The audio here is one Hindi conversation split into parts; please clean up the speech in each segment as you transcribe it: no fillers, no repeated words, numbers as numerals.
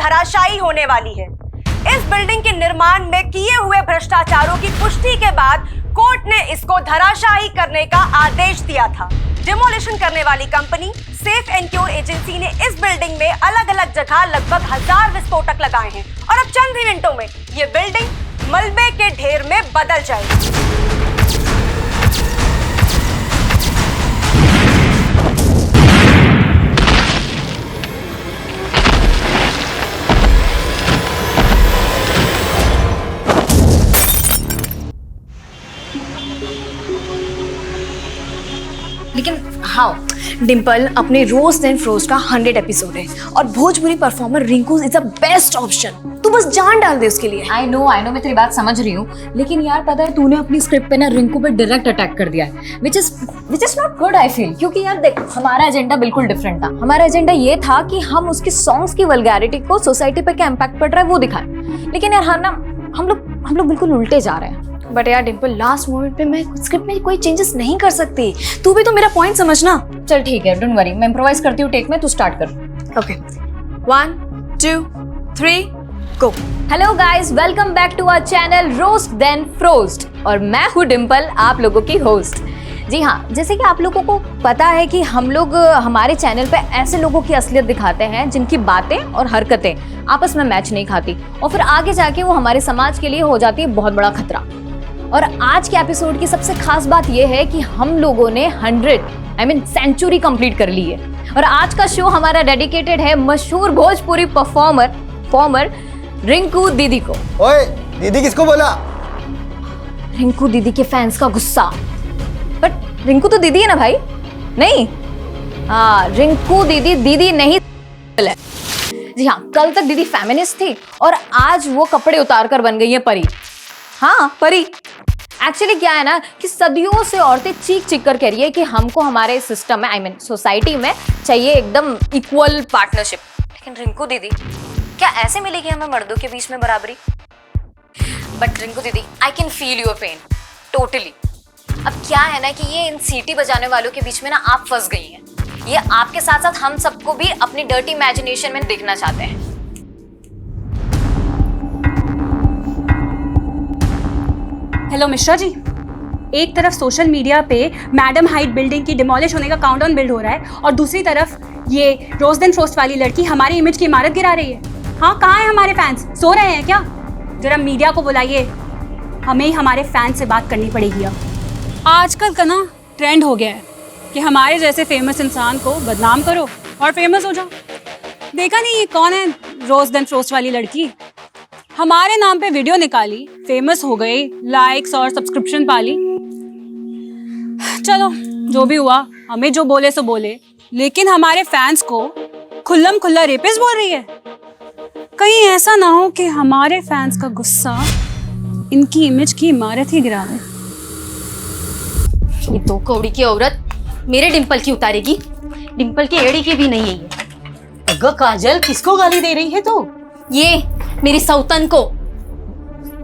धराशायी होने वाली है। इस बिल्डिंग के निर्माण में किए हुए भ्रष्टाचारों की पुष्टि के बाद कोर्ट ने इसको धराशायी करने का आदेश दिया था। डिमोलिशन करने वाली company safe and cure agency ने इस बिल्डिंग में अलग अलग जगह लगभग 1000 विस्फोटक लगाए हैं और अब चंद ही मिनटों में ये बिल्डिंग मलबे के ढेर में बदल जाएगी। लेकिन हाँ डिम्पल, अपने रोज देन फ्रोज का 100 एपिसोड है और Bhojpuri performer Rinku is the best option. तू बस जान डाल दे उसके लिए। आई नो मैं तेरी बात समझ रही हूँ, लेकिन यार पता है तूने अपनी स्क्रिप्ट पे ना रिंकू पे डायरेक्ट अटैक कर दिया है, which is not good I feel. क्योंकि यार देख, हमारा एजेंडा बिल्कुल डिफरेंट था। हमारा एजेंडा ये था कि हम उसके सॉन्ग्स की वल्गैरिटी को सोसाइटी पे क्या इम्पैक्ट पड़ रहा है वो दिखाएं। लेकिन यार हाँ ना, हम लोग बिल्कुल उल्टे जा रहे हैं। बट यार डिम्पल, लास्ट मोमेंट पे मैं स्क्रिप्ट में कोई चेंजेस नहीं कर सकती। तू भी तो मेरा पॉइंट समझना। चल ठीक है, डोंट वरी, मैं इम्प्रोवाइज करती हूँ टेक में, तू स्टार्ट कर। Okay 1 2 3 go. Hello guys, welcome back to our channel roast then frost और मैं हूँ डिम्पल, आप लोगों की होस्ट। जी हाँ, जैसे कि आप लोगों को पता है कि हम लोग हमारे चैनल पे ऐसे लोगों की असलियत दिखाते हैं जिनकी बातें और हरकतें आपस में मैच नहीं खाती और फिर आगे जाके वो हमारे समाज के लिए हो जाती है बहुत बड़ा खतरा। और आज के एपिसोड की सबसे खास बात यह है कि हम लोगों ने 100 सेंचुरी कंप्लीट कर ली है। और आज का शो हमारा डेडिकेटेड है मशहूर भोजपुरी परफॉर्मर रिंकू दीदी को। ओए, दीदी किसको बोला? रिंकू दीदी के फैंस का गुस्सा। बट रिंकू तो दीदी है ना भाई? नहीं, हाँ रिंकू दीदी नहीं। जी हाँ, कल तक दीदी फेमिनिस्ट थी और आज वो कपड़े उतार कर बन गई है परी। हाँ परी। एक्चुअली क्या है ना कि सदियों से औरतें चीख कर कह रही है कि हमको हमारे सिस्टम में सोसाइटी में चाहिए एकदम इक्वल पार्टनरशिप। लेकिन रिंकू दीदी, क्या ऐसे मिलेगी हमें मर्दों के बीच में बराबरी? But Rinku didi, I can feel your pain totally. अब क्या है ना कि ये इन सीटी बजाने वालों के बीच में ना आप फंस गई हैं। ये आपके साथ साथ हम सबको भी अपनी डर्टी इमेजिनेशन में देखना चाहते हैं। हेलो मिश्रा जी, एक तरफ सोशल मीडिया पे मैडम हाइट बिल्डिंग की डिमोलिश होने का काउंटडाउन बिल्ड हो रहा है और दूसरी तरफ ये रोज देन फ्रोस्ट वाली लड़की हमारी इमेज की इमारत गिरा रही है। हाँ, कहाँ है हमारे फैंस? सो रहे हैं क्या? जरा मीडिया को बुलाइए, हमें ही हमारे फैंस से बात करनी पड़ेगी। अब आजकल का ना ट्रेंड हो गया है कि हमारे जैसे फेमस इंसान को बदनाम करो और फेमस हो जाओ। देखा नहीं ये कौन है रोज देन फ्रोस्ट वाली लड़की? हमारे नाम पे वीडियो निकाली, फेमस हो गई, लाइक्स और सब्सक्रिप्शन पाली। चलो जो भी हुआ, हमें जो बोले सो बोले, लेकिन हमारे फैंस को खुल्लम खुल्ला रेपिस्ट बोल रही है। कहीं ऐसा ना हो कि हमारे फैंस का गुस्सा इनकी इमेज की इमारत ही गिरा दे। ये दो कौड़ी की औरत मेरे डिंपल की उतारेगी, डिंपल की एड़ी की भी नहीं है ये। अगं काजल, किसको गाली दे रही है तू? ये मेरी सौतन को।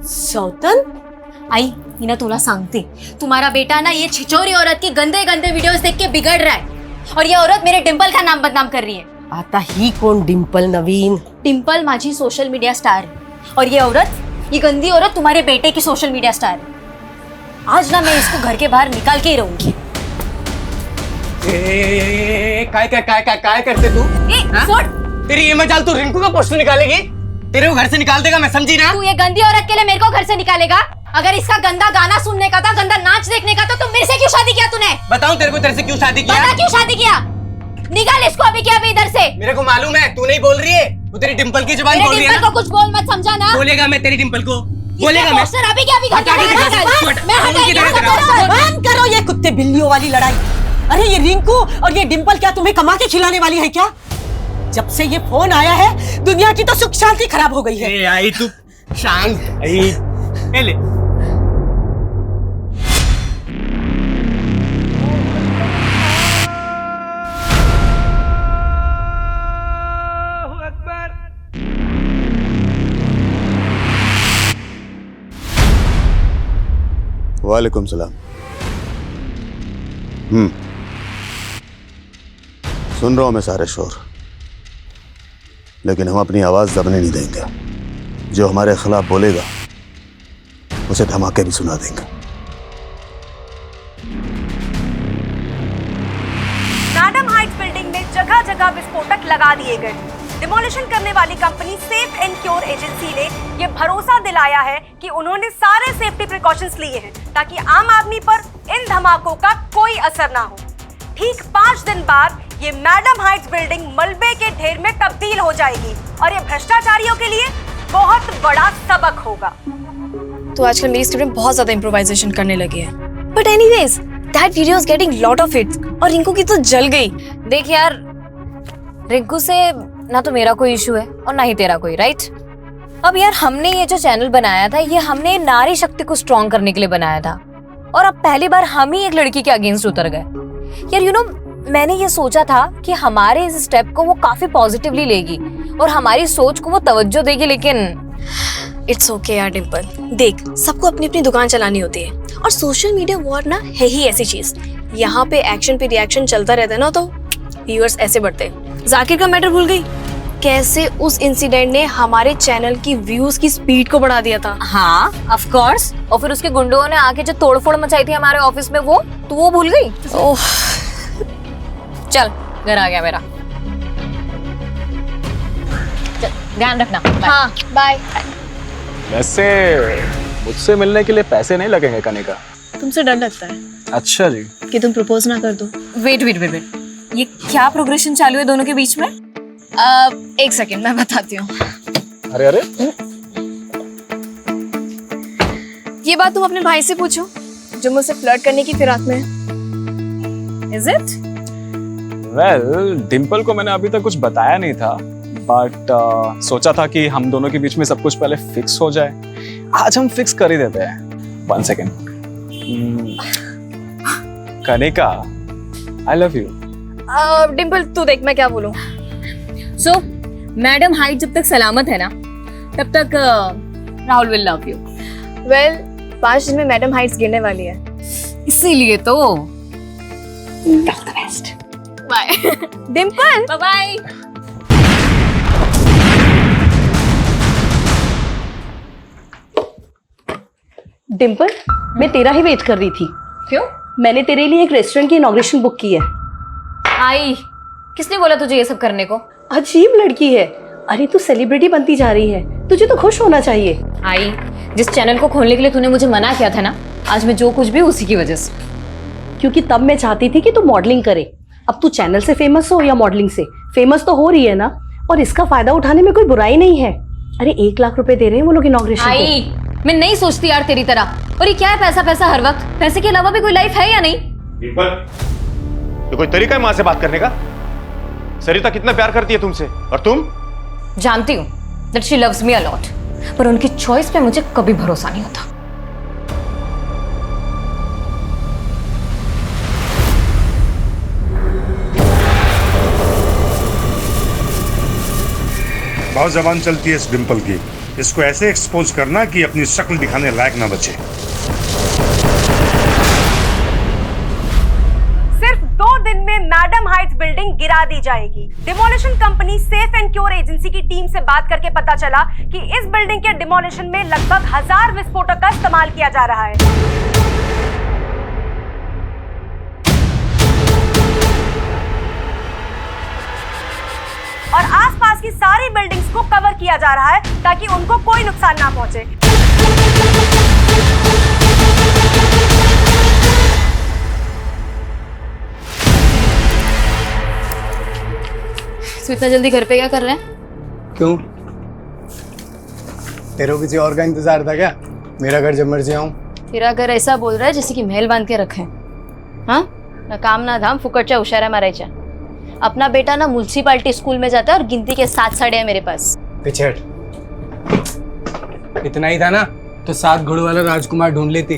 सौतन? आई मीना, तुला सांगते, तुम्हारा बेटा ना ये छिचोरी औरत की गंदे गंदे वीडियोस देख के बिगड़ रहा है और ये औरत मेरे डिंपल का नाम बदनाम कर रही है। आता ही कौन डिंपल नवीन? डिंपल माझी सोशल मीडिया स्टार है और ये औरत, ये गंदी औरत तुम्हारे बेटे की सोशल मीडिया स्टार है। आज ना मैं इसको घर के बाहर निकाल के ही रहूंगी। काय करते तू? तेरी ये मजाल तू रिंकू का पोस्टर निकालेगी? तेरे को घर से निकाल देगा, मैं समझी ना? तू ये गंदी औरत के लिए मेरे को घर से निकालेगा? अगर इसका गंदा गाना सुनने का था, गंदा नाच देखने का था, तो मेरे से क्यों शादी किया तूने? बताऊं तेरे से क्यों शादी किया? बता क्यों शादी किया? निकाल इसको अभी क्या अभी इधर से। मेरे को मालूम है, तू नहीं बोल रही है, तू तेरी डिंपल की जुबान बोल रही है। डिंपल को कुछ बोल मत, समझा ना? बोलेगा मैं तेरी डिंपल को, बोलेगा मैं। पोस्टर अभी क्या अभी बंद करो ये कुत्ते बिल्लियों वाली लड़ाई। अरे ये रिंकू और ये डिंपल क्या तुम्हें कमा के खिलाने वाली है क्या? जब से ये फोन आया है दुनिया की तो सुख शांति खराब हो गई है। आई तू शांत आई। ले वालेकुम सलाम। सुन रहा हूं मैं सारे शोर। लेकिन हम अपनी आवाज दबने नहीं देंगे। जो हमारे खिलाफ बोलेगा उसे धमाके भी सुना देंगे। मैडम हाइट्स बिल्डिंग में जगह जगह विस्फोटक लगा दिए गए। डिमोलिशन करने वाली company safe and cure agency ने यह भरोसा दिलाया है कि उन्होंने सारे सेफ्टी प्रिकॉशंस लिए हैं ताकि आम आदमी पर इन धमाकों का कोई असर ना हो। ठीक 5 दिन बाद ये मैडम हाइट्स बिल्डिंग मलबे के ढेर में तब्दील हो जाएगी और ये भ्रष्टाचारियों के लिए बहुत बड़ा सबक होगा। तो आजकल मेरी स्क्रिप्ट में बहुत ज्यादा इम्प्रोवाइजेशन करने लगी है। But anyways, that video is getting lot of hits और रिंकू की तो जल गई। देख यार, रिंकू से ना तो मेरा कोई इशू है और ना ही तेरा कोई, राइट? अब यार हमने ये जो चैनल बनाया था, ये हमने नारी शक्ति को स्ट्रॉन्ग करने के लिए बनाया था और अब पहली बार हम ही एक लड़की के अगेंस्ट उतर गए। यार यू नो, मैंने ये सोचा था कि हमारे इस स्टेप को वो काफी पॉजिटिवली लेगी और हमारी सोच को वो तवज्जो देगी, लेकिन इट्स ओके यार डिम्पल, देख सबको अपनी अपनी दुकान चलानी होती है और सोशल मीडिया वॉर ना है ही ऐसी चीज। यहाँ पे एक्शन पे रिएक्शन चलता रहता है ना, तो व्यूअर्स ऐसे बढ़ते हैं। जाकिर का मैटर भूल गई, कैसे उस इंसिडेंट ने हमारे चैनल की व्यूज की स्पीड को बढ़ा दिया था। हाँ ऑफ कोर्स, और फिर उसके गुंडों ने आके जो तोड़फोड़ मचाई थी हमारे ऑफिस में, वो तू वो भूल गई? ओह चल घर आ गया मेरा, चल ध्यान रखना। हाँ बाय। वैसे मुझसे मिलने के लिए पैसे नहीं लगेंगे कनिका? तुमसे डर लगता है अच्छा जी। कि तुम प्रपोज ना कर दो। वेट वेट वेट वेट, ये क्या प्रोग्रेशन चालू है दोनों के बीच में? एक सेकेंड मैं बताती हूँ। अरे अरे, ये बात तुम अपने भाई से पूछो जो मुझसे फ्लर्ट करने की फिराक में है। Is it? वेल डिम्पल को मैंने अभी तक कुछ बताया नहीं था, बट सोचा था कि हम दोनों के बीच में सब कुछ पहले फिक्स हो जाए। आज हम फिक्स कर ही देते हैं। 1 second. Kanika, I love you. Dimple तू देख मैं क्या बोलूं। सो मैडम हाइट जब तक सलामत है ना, तब तक Rahul will love you. Well 5 दिन में मैडम हाइट्स गिरने वाली है, इसीलिए तो bye. Dimple bye bye. Dimple, मैं तेरा ही वेट कर रही थी। क्यों? मैंने तेरे लिए एक रेस्टोरेंट की इनॉग्रेशन बुक की है। आई, किसने बोला तुझे ये सब करने को? अजीब लड़की है। अरे तू सेलिब्रिटी बनती जा रही है, तुझे तो खुश होना चाहिए। आई, जिस चैनल को खोलने के लिए तूने मुझे मना किया था ना, आज मैं जो कुछ भी उसी की वजह से। क्योंकि तब मैं चाहती थी कि तू मॉडलिंग करे। अब तू चैनल से फेमस हो या मॉडलिंग से, फेमस तो हो रही है ना, और इसका फायदा उठाने में कोई बुराई नहीं है। अरे 1 लाख रुपए दे रहे हैं वो लोग इनॉग्रेशन आई, मैं नहीं सोचती यार तेरी तरह। और ये क्या है पैसा पैसा हर वक्त? पैसे के अलावा भी कोई लाइफ है या नहीं? डिम्पल, ये कोई तरीका है माँ से बात करने का? सरिता कितना प्यार करती है तुमसे, और तुम? जानती हूँ that she loves me a lot, पर उनकी चॉइस पे मुझे कभी भरोसा नहीं होता। बहुत जबान चलती है इस डिम्पल की। इसको ऐसे एक्सपोज करना कि अपनी शक्ल दिखाने लायक ना बचे। सिर्फ 2 दिन में मैडम हाइट्स बिल्डिंग गिरा दी जाएगी। Demolition company safe and cure agency की टीम से बात करके पता चला कि इस बिल्डिंग के डिमोलिशन में लगभग 1000 विस्फोटक का इस्तेमाल किया जा रहा है। और आसपास की सारी बिल्डिंग्स को कवर किया जा रहा है ताकि उनको कोई नुकसान ना पहुंचे। तो इतना जल्दी घर पे क्या कर रहे हैं? क्यों, तेरे को किसी और का इंतजार था क्या? मेरा घर जब मर्जी आऊं। तेरा घर ऐसा बोल रहा है जैसे कि महल बांध के रखे। हाँ ना काम ना धाम, फुकटच्या उशाऱ्या मारायच्या। अपना बेटा ना म्युनिसिपालिटी स्कूल में जाता है और गिनती के 7 साड़े हैं मेरे पास। पिछड़, इतना ही था ना तो 7 घोड़ों वाला राजकुमार ढूंढ लेती।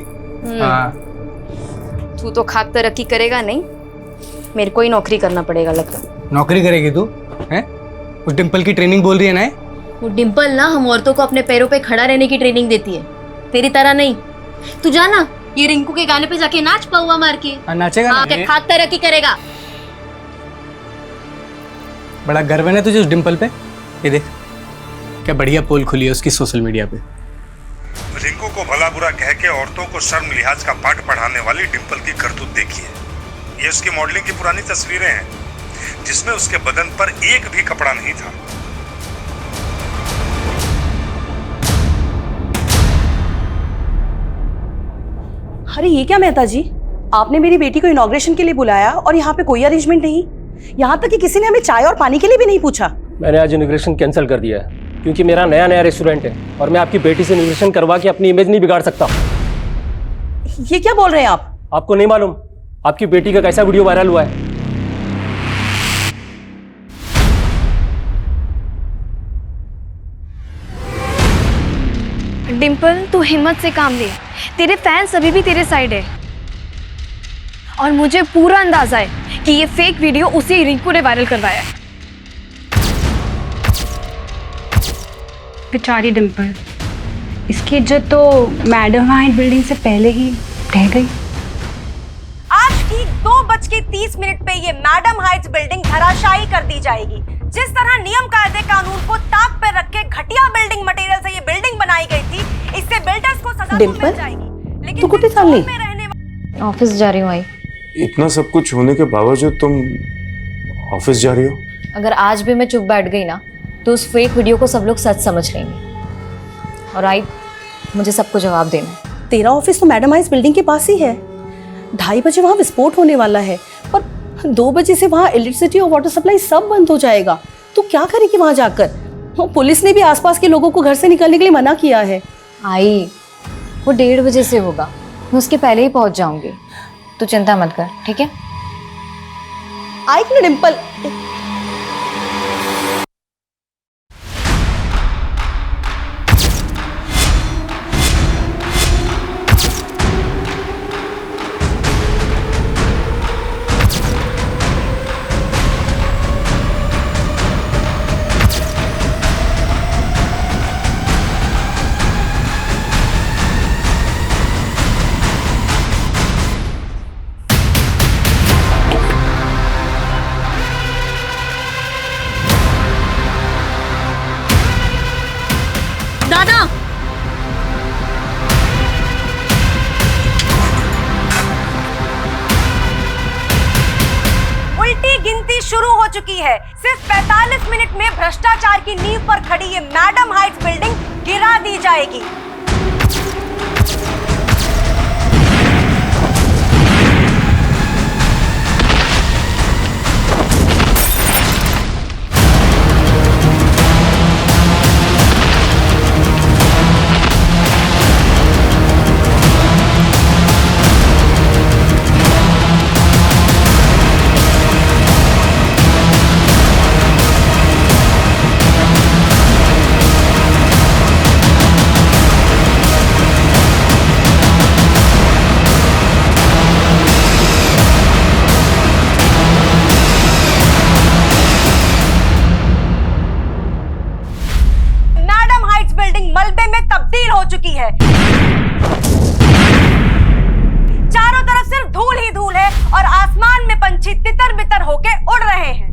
हाँ। तू तो खाक तरक्की करेगा नहीं, मेरे को ही नौकरी करना पड़ेगा लगता। नौकरी करेगी तू? हैं? उस डिम्पल की ट्रेनिंग बोल रही है ना? वो डिम्पल ना हम औरतों को अपने पैरों पे खड़ा रहने की ट्रेनिंग देती है, तेरी तरह नहीं। तू जाना ये रिंकू के गाने पे जाके नाच पौवा मार के। नाचेगा ना? क्या खाक तरक्की करेगा? बड़ा गर्व है ना तुझे उस डिम्पल पे? ये देख, क्या बढ़िया पोल खुली है उसकी सोशल मीडिया पे। रिंकू को भला बुरा कह के औरतों को शर्म लिहाज का पाठ पढ़ाने वाली डिंपल की करतूत देखिए। ये उसकी मॉडलिंग की पुरानी तस्वीरें हैं जिसमें उसके बदन पर एक भी कपड़ा नहीं था। अरे ये क्या मेहता जी, आपने मेरी बेटी को इनॉग्रेशन के लिए बुलाया और यहाँ पे कोई अरेंजमेंट नहीं, यहाँ तक कि किसी ने हमें चाय और पानी के लिए भी नहीं पूछा। मैंने आज इनॉग्रेशन कैंसिल कर दिया है क्योंकि मेरा नया रेस्टोरेंट है और मैं आपकी बेटी से इनॉग्रेशन करवा के अपनी इमेज नहीं बिगाड़ सकता। ये क्या बोल रहे हैं आप? आपको नहीं मालूम आपकी बेटी का कैसा वीडियो वायरल हुआ है? डिम्पल, तू हिम्मत से काम ले, तेरे फैंस अभी भी तेरे साइड है और मुझे पूरा अंदाजा है कि ये फेक वीडियो उसी रिंकू ने वायरल करवाया है। बेचारी डिम्पल, इसकी इज्जत तो मैडम हाइट बिल्डिंग से पहले ही रह गई। आज ठीक 2:30 पे ये मैडम हाइट्स बिल्डिंग धराशायी कर दी जाएगी। जिस तरह नियम कायदे कानून को ताक पर रख के घटिया बिल्डिंग मटेरियल से ये बिल्डिंग बनाई गई थी, इससे बिल्डर्स को सजा तो मिल जाएगी। लेकिन तू कुछ साल ऑफिस जा रही हूँ आई। इतना सब कुछ होने के बावजूद तुम ऑफिस जा रही हो? अगर आज भी मैं चुप बैठ गई ना तो उस फेक वीडियो को सब लोग सच समझ लेंगे और आई मुझे सबको जवाब देना है। तेरा ऑफिस तो मैडम हाइट्स बिल्डिंग के पास ही है। 2:30 बजे वहाँ विस्फोट होने वाला है और 2 बजे से वहाँ इलेक्ट्रिसिटी और वाटर सप्लाई सब बंद हो जाएगा। तो क्या करेगी वहाँ जाकर? पुलिस ने भी आसपास के लोगों को घर से निकलने के लिए मना किया है। आई वो 1:30 बजे से होगा, मैं उसके पहले ही पहुँच जाऊंगी। तो चिंता मत कर, ठीक है? आई ना डिम्पल, शुरू हो चुकी है। सिर्फ 45 मिनट में भ्रष्टाचार की नींव पर खड़ी ये मैडम हाइट्स बिल्डिंग गिरा दी जाएगी। मलबे में तब्दील हो चुकी है। चारों तरफ सिर्फ धूल ही धूल है और आसमान में पंछी तितर बितर होके उड़ रहे हैं।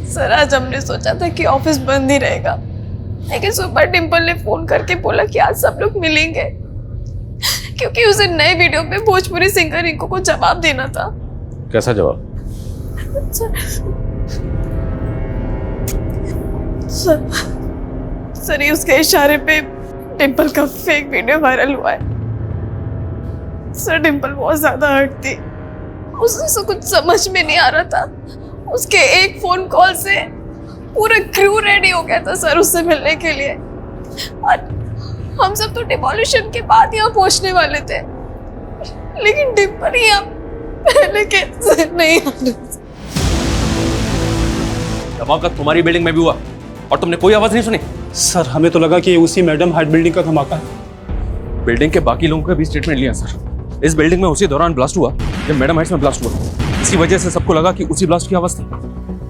सर, आज हमने सोचा था कि ऑफिस बंद ही रहेगा, लेकिन सुबह डिम्पल ने फोन करके बोला कि आज सब लोग मिलेंगे क्योंकि उसे नए वीडियो में भोजपुरी सिंगर रिंकू को जवाब देना था। कैसा जवाब? सर, ये उसके इशारे पे डिम्पल का फेक वीडियो वायरल हुआ है। सर, डिम्पल बहुत ज्यादा हर्ट थी, उसे कुछ समझ में नहीं आ रहा था। उसके एक फोन कॉल से पूरा क्रू रेडी हो गया था सर उससे मिलने के लिए। और हम सब तो डिमोलिशन के बाद यहाँ पहुंचने वाले थे, लेकिन डिम्पल यहाँ पहले कैसे नहीं आने। धमाका तुम्हारी बिल्डिंग में भी हुआ और तुमने कोई आवाज नहीं सुनी? सर हमें तो लगा कि ये उसी मैडम हाइट बिल्डिंग का धमाका है। बिल्डिंग के बाकी लोगों का भी स्टेटमेंट लिया सर। इस बिल्डिंग में उसी दौरान ब्लास्ट हुआ जब मैडम हाइट्स में ब्लास्ट हुआ। इसी वजह से सबको लगा कि उसी ब्लास्ट की आवाज थी।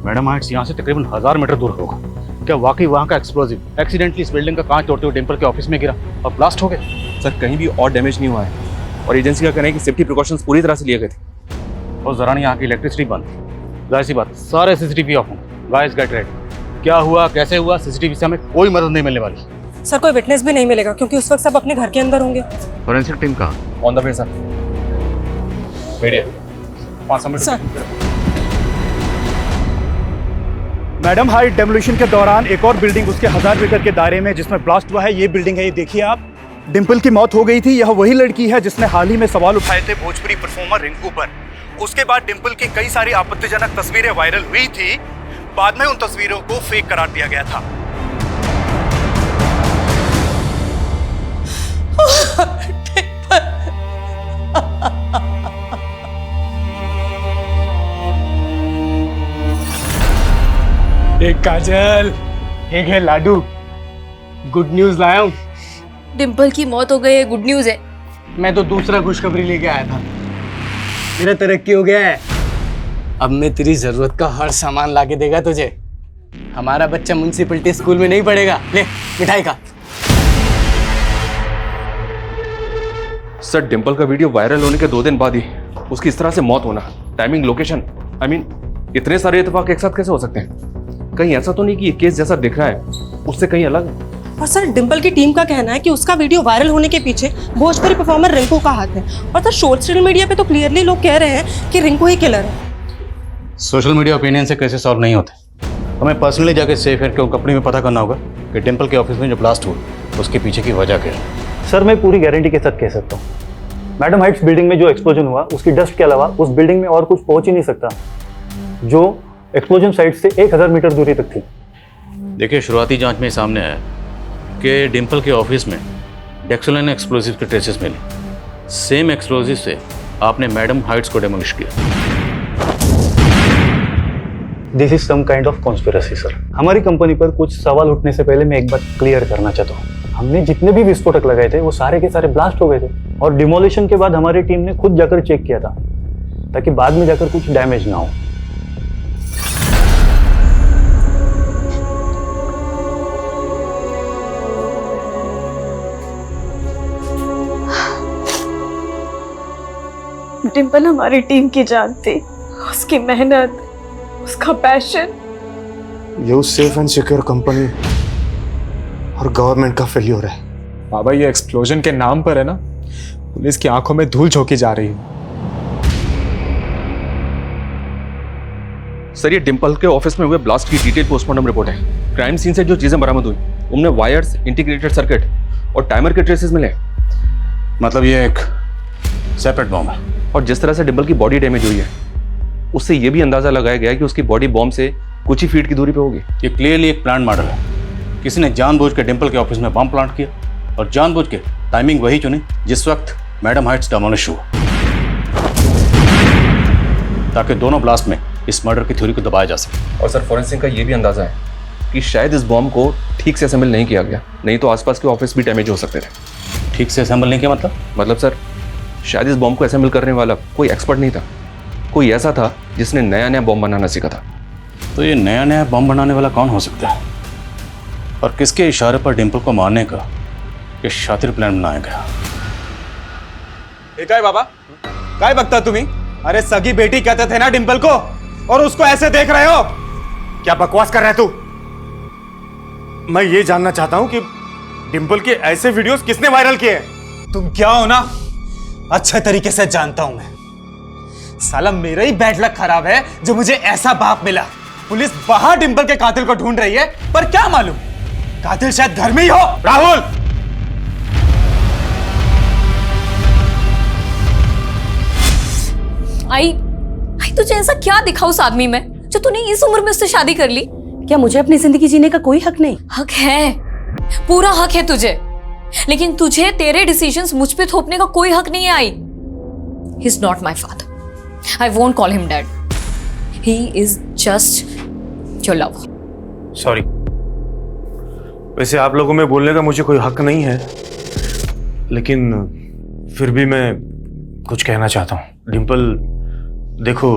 मैडम हाइट्स यहाँ से तकरीबन 1000 मीटर दूर होगा। क्या वाकई वहाँ का एक्सप्लोजिव एक्सीडेंटली इस बिल्डिंग का कांच तोड़ते हुए डिम्पल के ऑफिस में गिरा और ब्लास्ट हो गए? सर कहीं भी और डैमेज नहीं हुआ है और एजेंसी का कहना है कि सेफ्टी प्रिकॉशंस पूरी तरह से लिए गए थे। और जरा यहाँ की इलेक्ट्रिसिटी बंद, जाहिर सी बात सारे सीसीटीवी ऑफ होंगे। Guys get ready. क्या हुआ कैसे हुआ सीसीटीवी से हमें कोई मदद नहीं मिलने वाली। सर कोई विटनेस भी नहीं मिलेगा क्योंकि उस वक्त सब अपने घर के अंदर होंगे। फोरेंसिक टीम कहाँ? On the way sir. Media 5 minute sir madam height demolition के दौरान एक और बिल्डिंग उसके 1000 मीटर के दायरे में जिसमें ब्लास्ट हुआ है, ये बिल्डिंग है, ये देखिए आप। डिम्पल की मौत हो गई थी। यह वही लड़की है जिसने हाल ही में सवाल उठाए थे भोजपुरी परफॉर्मर रिंकू पर। उसके बाद डिम्पल की कई सारी आपत्तिजनक तस्वीरें वायरल हुई थी। बाद में उन तस्वीरों को फेक करार दिया गया था। एक काजल, एक है लाडू। गुड न्यूज लाया हूँ। डिम्पल की मौत हो गई है, गुड न्यूज है। मैं तो दूसरा खुशखबरी लेके आया था। मेरा तरक्की हो गया है। अब मैं तेरी जरूरत का हर सामान लाके देगा तुझे। हमारा बच्चा म्युनिसिपैलिटी स्कूल में नहीं पढ़ेगा। ले मिठाई खा। सर डिम्पल का वीडियो वायरल होने के 2 दिन बाद ही उसकी इस तरह से मौत होना, टाइमिंग, लोकेशन, इतने सारे इत्तेफाक एक साथ कैसे हो सकते हैं? कहीं ऐसा तो नहीं कि ये केस जैसा दिख रहा है उससे कहीं अलग है? और सर डिम्पल की टीम का कहना है कि उसका वीडियो वायरल होने के पीछे भोजपुरी परफॉर्मर रिंकू का हाथ है। और सर सोशल मीडिया पे तो क्लियरली लोग कह रहे हैं कि रिंकू ही किलर है। सोशल मीडिया ओपिनियन से कैसे सॉल्व नहीं होते। हमें पर्सनली जाके सेफ है क्यों कंपनी में पता करना होगा कि डिम्पल के ऑफिस में जो ब्लास्ट हुआ उसके पीछे की वजह क्या है। सर मैं पूरी गारंटी के साथ कह सकता हूँ मैडम हाइट्स बिल्डिंग में जो एक्सप्लोजन हुआ उसकी डस्ट के अलावा उस बिल्डिंग में और कुछ पहुंच ही नहीं सकता जो एक्सप्लोजन साइट से 1000 मीटर दूरी तक थी। देखिए शुरुआती जांच में सामने आया कि डिम्पल के ऑफिस में डेक्सोलाइन एक्सप्लोजिव के ट्रेसेस मिले। सेम एक्सप्लोजिव से आपने मैडम हाइट्स को डेमोलिश किया। This is some kind of conspiracy sir. हमारी कंपनी पर कुछ सवाल उठने से पहले मैं एक बात क्लियर करना चाहता हूँ। हमने जितने भी विस्फोटक लगाए थे वो सारे के सारे ब्लास्ट हो गए थे और डिमोलिशन के बाद हमारी टीम ने खुद जाकर चेक किया था ताकि बाद में जाकर कुछ डैमेज ना हो। डिम्पल हमारी टीम की जान थी, उसकी मेहनत, उसका पैशन। ये सेफ एंड सिक्योर कंपनी और गवर्नमेंट का फेल्योर है। बाबा ये एक्सप्लोजन के नाम पर है ना, पुलिस की आंखों में धूल झोंकी जा रही है। सर ये डिम्पल के ऑफिस में हुए ब्लास्ट की डिटेल पोस्टमार्टम रिपोर्ट है। क्राइम सीन से जो चीजें बरामद हुई उनमें वायर्स, इंटीग्रेटेड सर्किट और टाइमर के ट्रेसेस मिले। मतलब ये एक सेपरेट बॉम्ब है। और जिस तरह से डिम्पल की बॉडी डैमेज हुई है उससे ये भी अंदाजा लगाया गया कि उसकी बॉडी बॉम्ब से कुछ ही फीट की दूरी पे होगी। ये क्लियरली एक प्लान मॉडल है। किसी ने जानबूझ के डिम्पल के ऑफिस में बम प्लांट किया और जानबूझ के टाइमिंग वही चुनी जिस वक्त मैडम हाइट्स डेमोलिश हुआ, ताकि दोनों ब्लास्ट में इस मर्डर की थ्योरी को दबाया जा सके। और सर फॉरेंसिक का ये भी अंदाजा है कि शायद इस बॉम्ब को ठीक से असेंबल नहीं किया गया, नहीं तो आसपास के ऑफिस भी डैमेज हो सकते थे। ठीक से असेंबल नहीं किया मतलब सर शायद इस बॉम्ब को असेंबल करने वाला कोई एक्सपर्ट नहीं था, कोई ऐसा था जिसने नया नया बॉम्ब बनाना सीखा था। तो ये नया नया बॉम्ब बनाने वाला कौन हो सकता है और किसके इशारे पर डिम्पल को मारने का ये शातिर प्लान बनाया गया? काय बाबा, काय बघता तुम्ही? अरे सगी बेटी कहते थे ना डिम्पल को, और उसको ऐसे देख रहे हो? क्या बकवास कर रहा है तू? मैं ये जानना चाहता हूं कि डिम्पल के ऐसे वीडियोस किसने वायरल किए? तुम क्या हो ना अच्छे तरीके से जानता हूं मैं। साला मेरा ही बैड लक खराब है जो मुझे ऐसा बाप मिला। पुलिस बाहर डिम्पल के कातिल को ढूंढ रही है, पर क्या मालूम कातिल शायद घर में ही हो। राहुल, आई तुझे ऐसा क्या दिखा उस आदमी में जो तूने इस उम्र में उससे शादी कर ली? क्या मुझे अपनी जिंदगी जीने का कोई हक नहीं? हक है। पूरा हक है तुझे, लेकिन तुझे तेरे डिसीजंस मुझ पे थोपने का कोई हक नहीं है आई। He is not my father, I won't call him dad, he is just your lover. Sorry, वैसे आप लोगों में बोलने का मुझे कोई हक नहीं है, लेकिन फिर भी मैं कुछ कहना चाहता हूँ। डिम्पल, देखो,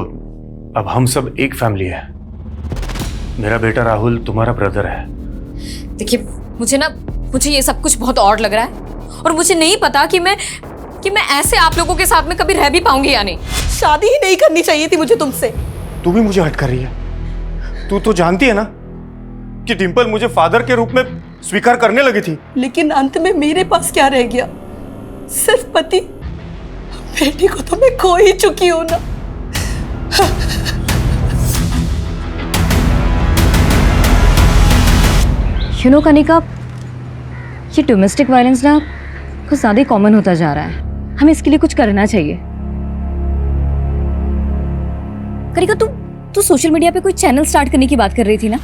अब हम सब एक फैमिली है। मेरा बेटा राहुल तुम्हारा ब्रदर है। देखिए, मुझे ये सब कुछ बहुत ऑड लग रहा है, और मुझे नहीं पता कि मैं ऐसे आप लोगों के साथ में कभी रह भी पाऊंगी या नहीं। शादी ही नहीं करनी चाहिए थी मुझे तुमसे। तू भी मुझे हट कर रही है। तू तो जानती है ना कि डिम्पल मुझे फादर के रूप में स्वीकार करने लगी थी। लेकिन अंत में मेरे पास क्या रह गया? सिर्फ पति। बेटी को तो मैं खो ही चुकी हूं ना। यू नो कनिका, ये डोमेस्टिक वायलेंस ना कुछ ज़्यादा कॉमन होता जा रहा है। हमें इसके लिए कुछ करना चाहिए। कनिका, तू सोशल मीडिया पे कोई चैनल स्टार्ट करने की बात कर रही थी ना?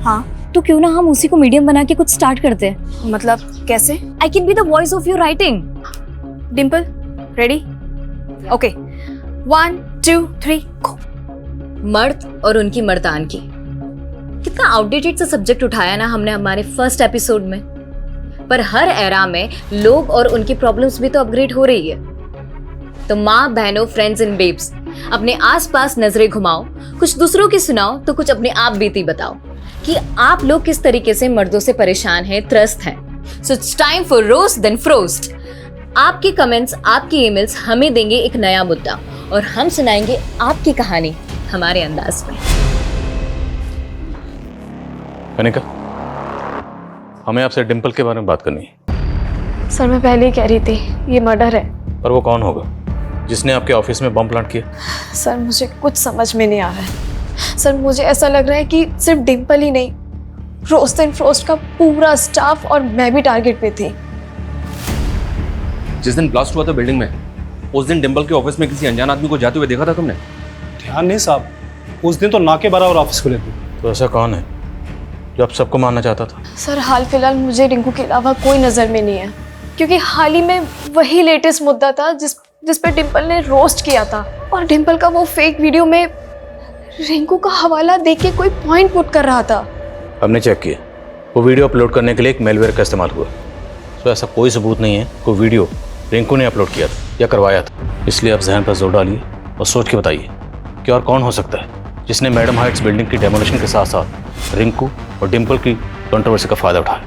हाँ, तो क्यों ना हम उसी को मीडियम बना के कुछ स्टार्ट करते हैं? मतलब कैसे? I can be the voice of your writing. Dimple, ready? Okay, 1 2 3 गो। मर्द और उनकी मर्दानगी, कितना आउटडेटेड सा सब्जेक्ट उठाया ना हमने हमारे फर्स्ट एपिसोड में। पर हर एरा में लोग और उनकी प्रॉब्लम्स भी तो अपग्रेड हो रही है। तो माँ बहनों, फ्रेंड्स एंड बेब्स, अपने आसपास नजरें घुमाओ, कुछ दूसरों की सुनाओ तो कुछ अपने आप बीती बताओ कि आप लोग किस तरीके से मर्दों से परेशान हैं, त्रस्त हैं। So it's time for roast then frost. आपके कमेंट्स, आपकी ईमेल्स हमें देंगे एक नया मुद्दा, और हम सुनाएंगे आपकी कहानी हमारे अंदाज में। कनिका, हमें आपसे डिम्पल के बारे में बात करनी है। सर, मैं पहले ही कह रही थी, ये मर्डर है। पर वो कौन होगा जिसने आपके ऑफिस में बम प्लांट किया? सर, मुझे कुछ समझ में नहीं आ रहा है। सर, मुझे ऐसा लग रहा है कि सिर्फ डिम्पल ही नहीं, रोस्ट एंड फ्रोस्ट का पूरा स्टाफ और मैं भी टारगेट पे थी। जिस दिन ब्लास्ट हुआ था बिल्डिंग में, उस दिन डिम्पल के ऑफिस में किसी अनजान आदमी को जाते हुए देखा था तुमने? ध्यान नहीं साहब, उस दिन तो ना के बराबर ऑफिस खुले थे। तो ऐसा कौन है जो आप सबको मारना चाहता था? सर, हाल फिलहाल मुझे रिंकू के अलावा कोई नज़र में नहीं है, क्योंकि हाल ही में वही लेटेस्ट मुद्दा था जिस पर डिम्पल ने रोस्ट किया था। और डिम्पल का वो फेक वीडियो में रिंकू का हवाला देख के कोई पॉइंट पुट कर रहा था। हमने चेक किया, वो वीडियो अपलोड करने के लिए एक मेलवेयर का इस्तेमाल हुआ। तो ऐसा कोई सबूत नहीं है कोई वीडियो रिंकू ने अपलोड किया था या करवाया था। इसलिए आप जहन पर जोर डालिए और सोच के बताइए कि और कौन हो सकता है जिसने मैडम हाइट्स बिल्डिंग की डेमोलिशन के साथ साथ रिंकू और डिम्पल की कंट्रोवर्सी का फायदा उठाया।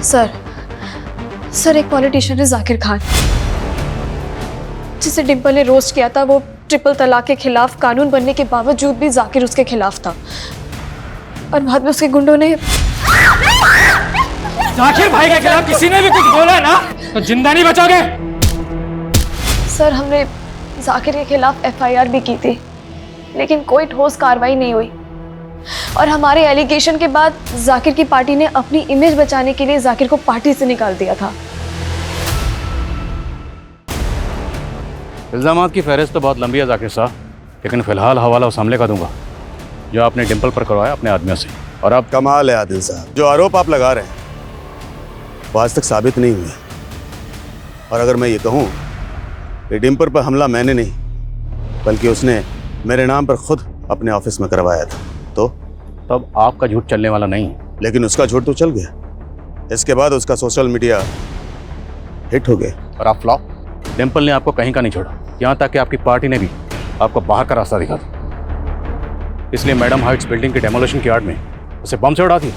सर, एक पॉलिटिशियन है जाकिर खान, जिसे डिम्पल ने रोस्ट किया था। वो ट्रिपल तलाक के खिलाफ कानून बनने के बावजूद भी जाकिर उसके खिलाफ था, और बाद में उसके गुंडों ने। जाकिर भाई के खिलाफ किसी ने भी कुछ बोला ना तो जिंदा नहीं बचोगे। सर, हमने जाकिर के खिलाफ FIR भी की थी, लेकिन कोई ठोस कार्रवाई नहीं हुई। और हमारे एलिगेशन के बाद जाकिर की पार्टी ने अपनी इमेज बचाने के लिए जाकिर को पार्टी से निकाल दिया था। इल्जामात की फहरिस्त तो बहुत लंबी है जाकिर साहब, लेकिन फिलहाल हवाला उस हमले का दूंगा जो आपने डिम्पल पर करवाया अपने आदमियों से। और आप कमाल है आदिल साहब, जो आरोप आप लगा रहे हैं वो आज तक साबित नहीं हुए। और अगर मैं ये कहूँ कि डिम्पल पर हमला मैंने नहीं बल्कि उसने मेरे नाम पर खुद अपने ऑफिस में करवाया था, तो तब आपका झूठ चलने वाला नहीं है। लेकिन उसका झूठ तो चल गया। इसके बाद उसका सोशल मीडिया हिट हो गया और आप फ्लॉप। डिम्पल ने आपको कहीं का नहीं छोड़ा, यहाँ तक कि आपकी पार्टी ने भी आपको बाहर का रास्ता दिखा था। इसलिए मैडम हाइट्स बिल्डिंग की डेमोलिशन की आड़ में उसे बम से उड़ा दी।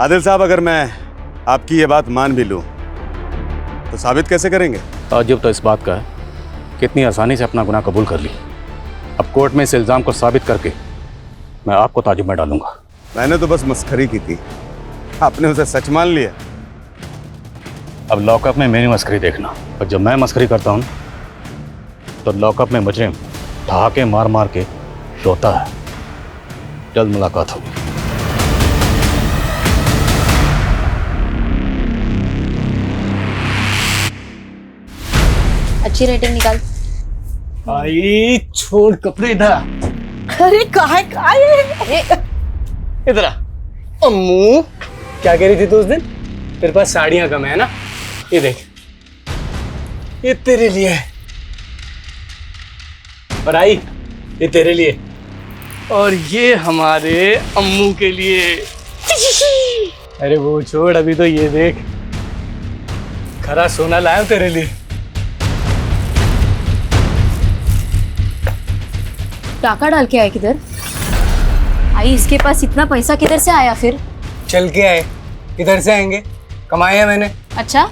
आदिल साहब, अगर मैं आपकी ये बात मान भी लूं तो साबित कैसे करेंगे? ताज्जुब तो इस बात का है कि इतनी आसानी से अपना गुनाह कबूल कर ली। अब कोर्ट में इस इल्ज़ाम को साबित करके मैं आपको ताज्जुब में डालूंगा। मैंने तो बस मस्खरी की थी, आपने उसे सच मान लिया। अब लॉकअप में मेरी मस्करी देखना, और जब मैं मस्करी करता हूँ तो लॉकअप में मुजरिम ठहाके मार मार के रोता है। जल्द मुलाकात होगी। अच्छी रेटिंग निकाल। भाई छोड़ कपड़े इधर। अरे कहाँ है? इधर आ। अम्मू क्या कह रही थी तू उस दिन? तेरे पास साड़ियां कम है ना? ये देख, ये तेरे लिए है। और आई, ये तेरे लिए। और ये हमारे अम्मू के लिए। अरे वो छोड़, अभी तो ये देख, खरा सोना लाया हूं तेरे लिए। टाका डाल के आए किधर? आई, इसके पास इतना पैसा किधर से आया फिर? चल के आए। किधर से आएंगे? कमाया मैंने। अच्छा,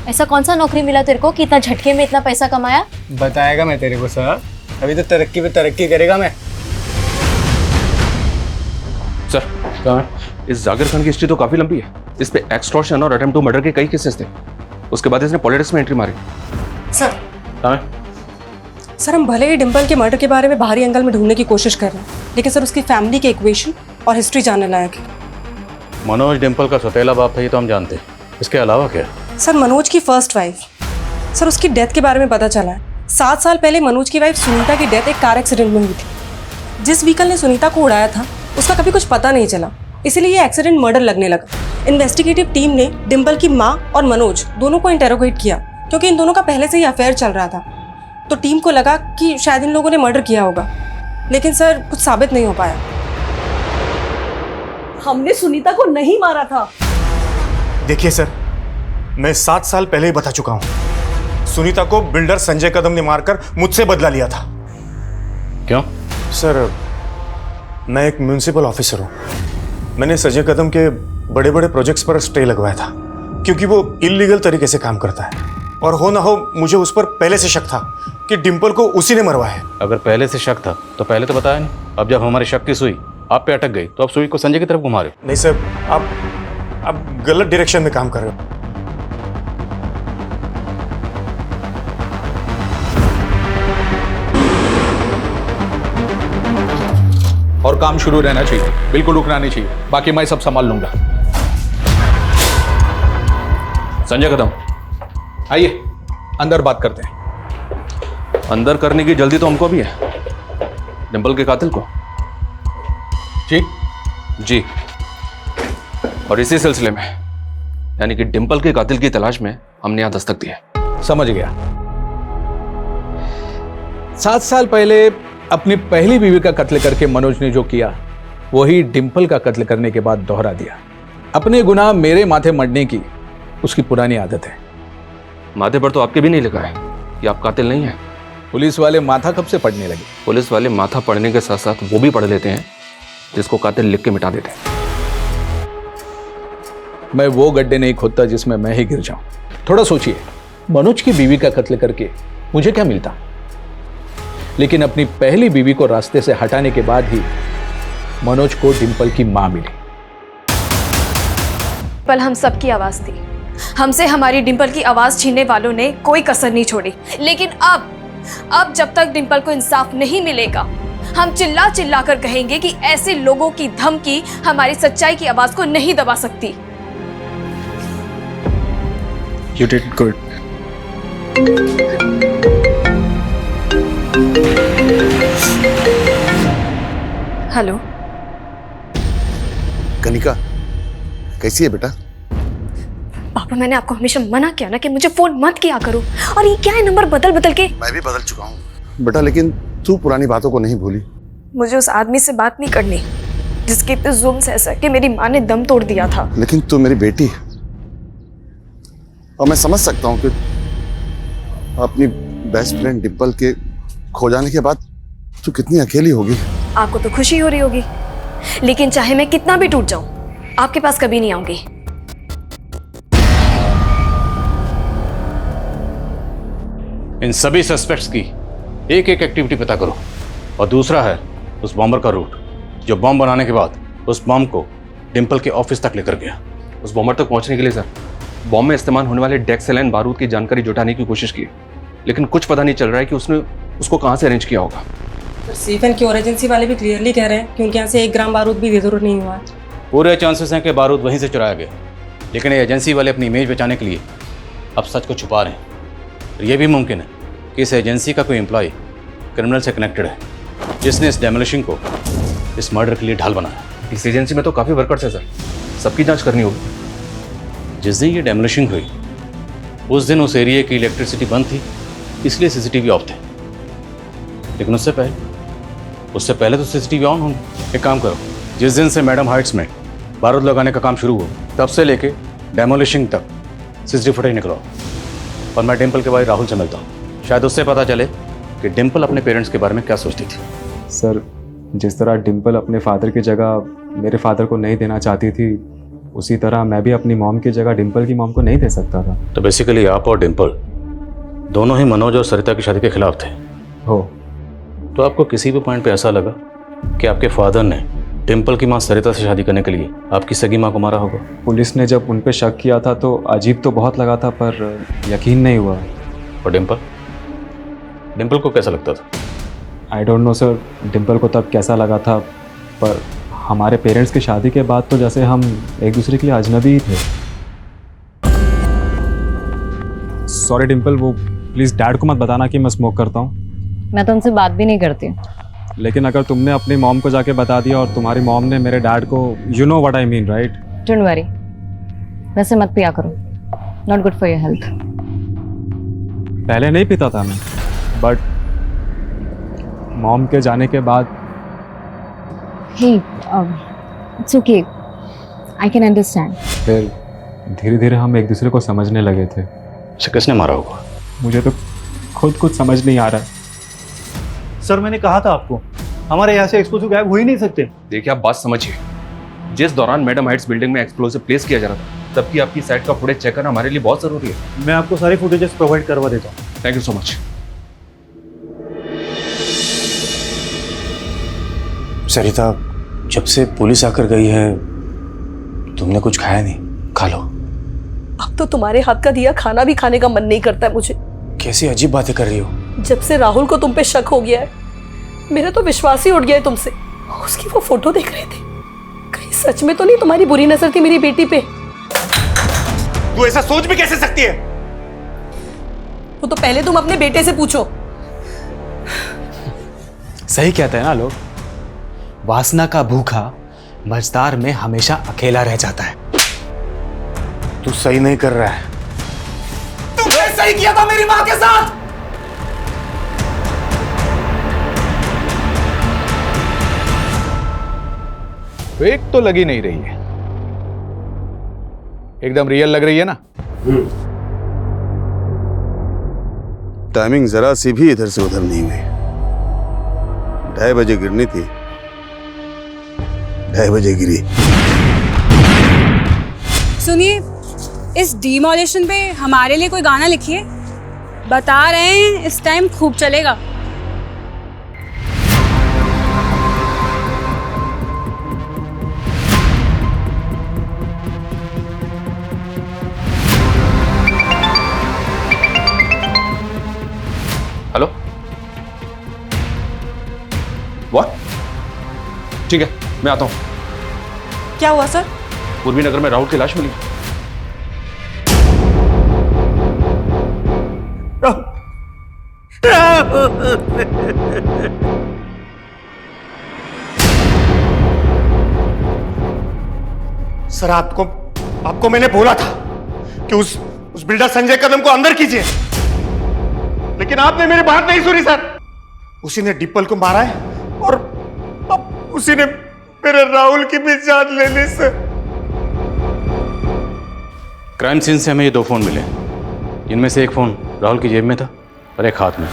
ऐसा कौन सा नौकरी मिला तेरे को कि इतना झटके में इतना पैसा कमाया? बताएगा मैं तेरे को सर, अभी तो तरक्की पे तरक्की करेगा मैं। सर, कहाँ? इस जाकिर खान की हिस्ट्री तो काफी लंबी है। इस पे एक्सटॉर्शन और अटेम्प्ट टू मर्डर के कई केसेस थे। उसके बाद इसने पॉलिटिक्स में एंट्री मारी। सर, कहाँ? सर हम भले ही डिम्पल के मर्डर के बारे में बाहरी एंगल में ढूंढने की कोशिश कर रहे हैं, लेकिन सर उसकी फैमिली के इक्वेशन और हिस्ट्री जानने लायक है। मनोज डिम्पल का सौतेला बाप था, ये तो हम जानते हैं। इसके अलावा क्या? सर मनोज की फर्स्ट वाइफ, सर उसकी डेथ के बारे में पता चला है। 7 साल पहले मनोज की वाइफ सुनीता की डेथ एक कार एक्सीडेंट में हुई थी। जिस व्हीकल ने सुनीता को उड़ाया था उसका कभी कुछ पता नहीं चला, इसीलिए ये एक्सीडेंट मर्डर लगने लगा। इन्वेस्टिगेटिव टीम ने डिम्पल की माँ और मनोज दोनों को इंटेरोगेट किया, क्योंकि इन दोनों का पहले से ही अफेयर चल रहा था। तो टीम को लगा कि शायद इन लोगों ने मर्डर किया होगा, लेकिन सर कुछ साबित नहीं हो पाया। हमने सुनीता को नहीं मारा था। देखिए सर, मैं 7 साल पहले ही बता चुका हूं। सुनीता को बिल्डर संजय कदम ने मारकर मुझसे बदला लिया था। क्यों? सर, मैं एक म्युनिसिपल ऑफिसर हूं। मैंने संजय कदम के बड़े बड़े प्रोजेक्ट्स पर स्टे लगवाया था, क्योंकि वो इलीगल तरीके से काम करता है। और हो ना हो मुझे उस पर पहले से शक था कि डिम्पल को उसी ने मरवाया है। अगर पहले से शक था तो पहले तो बताया नहीं। अब जब हमारी शक की सुई आप पे अटक गई तो अब सुई को संजय की तरफ घुमा रहे हो। नहीं सर, आप गलत डायरेक्शन में काम कर रहे हो। और काम शुरू रहना चाहिए, बिल्कुल रुकना नहीं चाहिए। बाकी मैं सब संभाल लूंगा। संजय कदम, आइए अंदर बात करते हैं। अंदर करने की जल्दी तो हमको भी है। डिम्पल के कातिल को? जी। और इसी सिलसिले में, यानी कि डिम्पल के कातिल की तलाश में हमने यहां दस्तक दी है। समझ गया। 7 साल पहले अपनी पहली बीवी का कत्ल करके मनोज ने जो किया, वही डिम्पल का कत्ल करने के बाद दोहरा दिया। अपने गुनाह मेरे माथे मढ़ने की उसकी पुरानी आदत है। माथे पर तो आपके भी नहीं लिखा है कि आप कातिल नहीं हैं। पुलिस वाले माथा कब से पढ़ने लगे? पुलिस वाले माथा पढ़ने के साथ साथ वो भी पढ़ लेते हैं जिसको कातिल लिख के मिटा देते हैं। मैं वो गड्ढे नहीं खोदता जिसमें मैं ही गिर जाऊं। थोड़ा सोचिए, मनोज की बीवी का कत्ल करके मुझे क्या मिलता? लेकिन अपनी पहली बीवी को रास्ते से हटाने के बाद ही मनोज को डिम्पल की मां मिली। पल हम सबकी आवाज थी। हमसे हमारी डिम्पल की आवाज छीनने वालों ने कोई कसर नहीं छोड़ी। लेकिन अब जब तक डिम्पल को इंसाफ नहीं मिलेगा, हम चिल्ला चिल्ला कर कहेंगे कि ऐसे लोगों की धमकी हमारी सच्चाई की आवाज को नहीं दबा सकती। You did good. Hello Kanika, कैसी है बेटा? पापा, मैंने आपको हमेशा मना किया ना कि मुझे फोन मत किया करो, और ये क्या है नंबर बदल बदल के। मैं भी बदल चुका हूँ बेटा, लेकिन तू पुरानी बातों को नहीं भूली। मुझे उस आदमी से बात नहीं करनी जिसके इतने जुल्म से ऐसा कि मेरी माँ ने दम तोड़ दिया था। लेकिन तू मेरी बेटी है, और मैं समझ सकता हूँ कि अपनी बेस्ट फ्रेंड डिम्पल के खो जाने के बाद तू कितनी अकेली होगी। आपको तो खुशी हो रही होगी, लेकिन चाहे मैं कितना भी टूट जाऊं, आपके पास कभी नहीं आऊंगी। इन सभी सस्पेक्ट्स की एक एक एक्टिविटी पता करो, और दूसरा है उस बॉम्बर का रूट जो बॉम्ब बनाने के बाद उस बॉम्ब को डिम्पल के ऑफिस तक लेकर गया। उस बॉम्बर तक पहुंचने के लिए सर, बॉम्ब में इस्तेमाल होने वाले डेक्सेलाइन बारूद की जानकारी जुटाने की कोशिश की, लेकिन कुछ पता नहीं चल रहा है कि उसने उसको कहां से अरेंज किया होगा। सेफ एंड क्योर एजेंसी वाले भी क्लियरली कह रहे हैं कि उनके यहाँ से 1 ग्राम बारूद भी बेदरूर नहीं हुआ है। पूरे चांसेस हैं कि बारूद वहीं से चुराया गया, लेकिन ये एजेंसी वाले अपनी इमेज बचाने के लिए अब सच को छुपा रहे हैं। और यह भी मुमकिन है कि इस एजेंसी का कोई एम्प्लॉय क्रिमिनल से कनेक्टेड है, जिसने इस डेमोलिशन को इस मर्डर के लिए ढाल बनाया। इस एजेंसी में तो काफ़ी वर्कर्स हैं सर। सबकी जांच करनी होगी। जिस दिन ये डेमोलिशिंग हुई उस दिन उस एरिया की इलेक्ट्रिसिटी बंद थी, इसलिए सीसीटीवी ऑफ थे। लेकिन उससे पहले तो सीसीटीवी ऑन होंगे। एक काम करो, जिस दिन से मैडम हाइट्स में बारूद लगाने का काम शुरू हुआ तब से लेके डेमोलिशिंग तक सीसीटीवी फुटेज निकलवाओ, और मैं डिम्पल के भाई राहुल से मिलता हूँ। शायद उससे पता चले कि डिम्पल अपने पेरेंट्स के बारे में क्या सोचती थी। सर, जिस तरह डिम्पल अपने फादर की जगह मेरे फादर को नहीं देना चाहती थी, उसी तरह मैं भी अपनी मॉम की जगह डिम्पल की मॉम को नहीं दे सकता था। तो बेसिकली आप और डिम्पल दोनों ही मनोज और सरिता की शादी के खिलाफ थे। हो। तो आपको किसी भी पॉइंट पे ऐसा लगा कि आपके फादर ने डिम्पल की माँ सरिता से शादी करने के लिए आपकी सगी माँ को मारा होगा? पुलिस ने जब उन पे शक किया था तो अजीब तो बहुत लगा था, पर यकीन नहीं हुआ। और डिम्पल को कैसा लगता था? I don't know sir, Dimple को तब कैसा लगा था, पर हमारे पेरेंट्स की शादी के बाद तो जैसे हम एक दूसरे के लिए अजनबी ही थे। सॉरी डिम्पल, वो प्लीज़ डैड को मत बताना कि मैं स्मोक करता हूँ। मैं तो उनसे बात भी नहीं करती। लेकिन अगर तुमने अपनी मॉम को जाके बता दिया और तुम्हारी मॉम ने मेरे डैड को, you know what I mean right? Don't worry, वैसे मत पिया करो, not good for your health. पहले नहीं पीता था मैं, बट मॉम के जाने के बाद hey it's okay, I can understand. फिर धीरे धीरे हम एक दूसरे को समझने लगे थे। उसे किसने मारा होगा? मुझे तो खुद कुछ समझ नहीं आ रहा है। सर, मैंने कहा था आपको, हमारे यहाँ से एक्सप्लोसिव गायब हो ही नहीं सकते। देखिए, आप बात समझिए। जिस दौरान मैडम हाइट्स बिल्डिंग में एक्सप्लोसिव प्लेस किया जा रहा था, तब की आपकी साइट का फुटेज चेक करना हमारे लिए बहुत जरूरी है। मैं आपको सारी फुटेजेस प्रोवाइड करवा देता हूँ। Thank you so much. Sarita, जब से पुलिस आकर गई है तुमने कुछ खाया नहीं, खा लो। अब तो तुम्हारे हाथ का दिया खाना भी खाने का मन नहीं करता है मुझे। कैसी अजीब बातें कर रही हो। जब से राहुल को तुम पे शक हो गया है, मेरा तो विश्वास ही उठ गया है तुमसे। उसकी वो फोटो देख रहे थे, कहीं सच में तो नहीं तुम्हारी बुरी नजर थी मेरी बेटी पे? तू ऐसा सोच भी कैसे सकती है? वो तो पहले तुम अपने बेटे से पूछो। सही कहते हैं ना लोग, वासना का भूखा मझदार में हमेशा अकेला रह जाता है। तू सही नहीं कर रहा है। तुमने सही किया था मेरी मां के साथ। फेक तो लगी नहीं रही है, एकदम रियल लग रही है ना? टाइमिंग जरा सी भी इधर से उधर नहीं हुई। 2:30 बजे गिरनी थी, 2:30 बजे गिरी। सुनिए, इस डिमोलिशन पे हमारे लिए कोई गाना लिखिए। बता रहे हैं इस टाइम खूब चलेगा। Hello, what? ठीक है, मैं आता हूं। क्या हुआ सर? पूर्वी नगर में राहुल की लाश मिली। सर, आपको मैंने बोला था कि उस बिल्डर संजय कदम को अंदर कीजिए, लेकिन आपने मेरी बात नहीं सुनी सर। उसी ने डिम्पल को मारा है और अब उसी ने मेरे राहुल की भी जान ले ली सर। क्राइम सीन से हमें ये 2 फोन मिले, इनमें से एक फोन राहुल की जेब में था और एक हाथ में।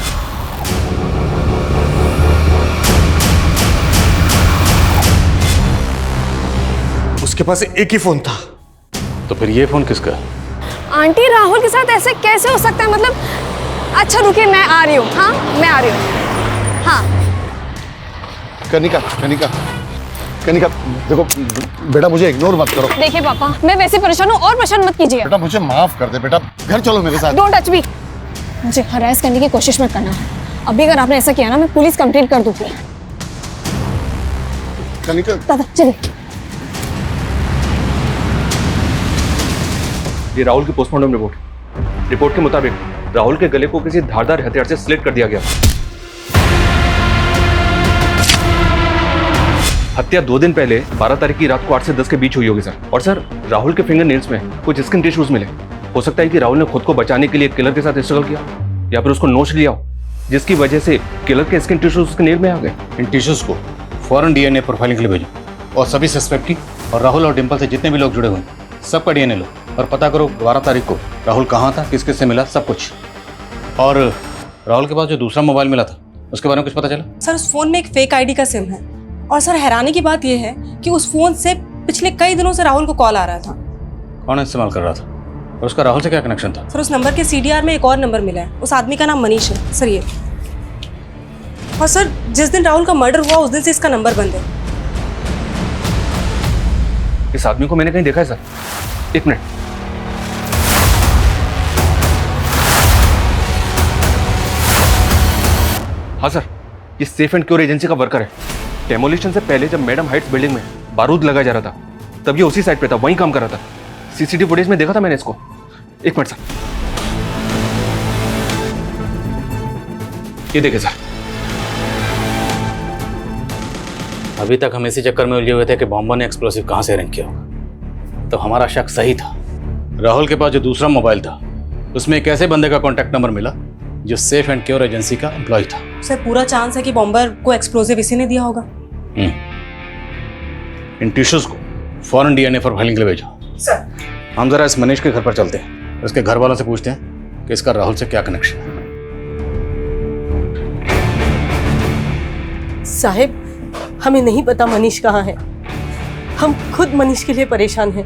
उसके पास एक ही फोन था। तो फिर ये फोन किसका? आंटी, राहुल के साथ ऐसे कैसे हो सकता है? मतलब अच्छा रुकिए, मैं आ रही हूँ। हाँ, मैं आ रही हूँ। हाँ कनिका, देखो बेटा, मुझे इग्नोर मत करो। देखिए पापा, मैं वैसे परेशान हूँ और परेशान मत कीजिए। बेटा मुझे माफ कर दे बेटा, घर चलो मेरे साथ। Don't touch me. मुझे हरास करने की कोशिश मत करना। अभी अगर आपने ऐसा किया ना, मैं पुलिस कंप्लेंट कर दूंगी। कनिका, दादा चलिए। ये राहुल की पोस्टमार्टम रिपोर्ट के मुताबिक राहुल के गले को किसी धारदार हथियार से स्लिट कर दिया गया। हत्या 2 दिन पहले 12 तारीख की रात को 8 से 10 के बीच हुई होगी सर। और सर राहुल के फिंगर नेल्स में कुछ स्किन टिश्यूज मिले। हो सकता है कि राहुल ने खुद को बचाने के लिए किलर के साथ स्ट्रगल किया या फिर उसको नोच लिया हो, जिसकी वजह से किलर के स्किन टिश्यूज उसके नेल में आ गए। इन टिश्यूज को फौरन डीएनए प्रोफाइलिंग के लिए भेजो और सभी सस्पेक्ट की और राहुल और डिम्पल से जितने भी लोग जुड़े हुए हैं सबका डीएनए लो और पता करो 12 तारीख को राहुल कहाँ था, किस किस से मिला, सब कुछ। और राहुल के पास जो दूसरा मोबाइल मिला था उसके बारे में कुछ पता चला? सर उस फोन में एक फेक आईडी का सिम है और सर हैरानी की बात यह है कि उस फोन से पिछले कई दिनों से राहुल को कॉल आ रहा था। कौन इस्तेमाल कर रहा था और उसका राहुल से क्या कनेक्शन था? सर उस नंबर के सीडीआर में एक और नंबर मिला है, उस आदमी का नाम मनीष है सर ये। और सर जिस दिन राहुल का मर्डर हुआ उस दिन से इसका नंबर बंद है। इस आदमी को मैंने कहीं देखा है सर। 1 मिनट। हाँ सर, ये सेफ एंड क्योर एजेंसी का वर्कर है। डेमोलिशन से पहले जब मैडम हाइट्स बिल्डिंग में बारूद लगाया जा रहा था तब ये उसी साइड पे था, वहीं काम कर रहा था। सीसीटीवी फुटेज में देखा था मैंने इसको। 1 मिनट सर, ये देखिए सर। अभी तक हम इसी चक्कर में उलझे हुए थे कि बॉम्बर ने एक्सप्लोसिव कहाँ से अरेंज किया होगा, तो हमारा शक सही था। राहुल के पास जो दूसरा मोबाइल था उसमें एक ऐसे बंदे का कॉन्टैक्ट नंबर मिला जो सेफ एंड क्योर एजेंसी का एम्प्लॉय था। सर पूरा चांस है कि बॉम्बर को एक्सप्लोसिव इसी ने दिया होगा। इन टिश्यूज को फौरन डीएनए प्रोफाइलिंग के लिए भेजो। सर हम जरा इस मनीष के घर पर चलते हैं, उसके घर वालों से पूछते हैं कि इसका राहुल से क्या कनेक्शन है। साहिब हमें नहीं पता मनीष कहाँ है। हम खुद मनीष के लिए परेशान हैं।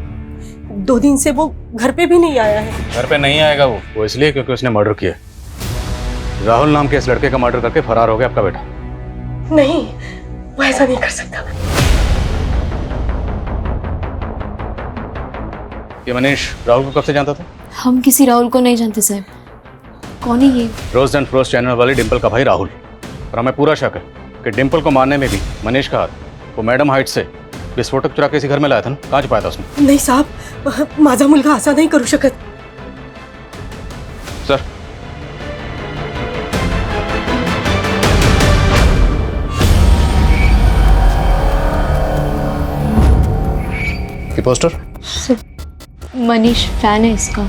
2 दिन से वो घर पे भी नहीं आया है। घर पे नहीं आएगा वो इसलिए क्योंकि उसने मर्डर किया। राहुल नाम के इस लड़के का मर्डर करके फरार हो गया आपका बेटा। नहीं, वो ऐसा नहीं कर सकता। ये मनीष राहुल को कब से जानता था? हम किसी राहुल को नहीं जानते साहब। कौन है ये? रोज एंड फ्रोस्ट चैनल वाले डिम्पल का भाई राहुल। और हमें पूरा शक है कि डिम्पल को मारने में भी मनीष का हाथ। वो मैडम हाइट से विस्फोटक चुरा के इसी घर में लाया था ना, कहाँ छुपाया था उसने? नहीं साहब, माझा मुलगा असा नहीं करू शकत। सर ये पोस्टर? मनीष फैन है इसका।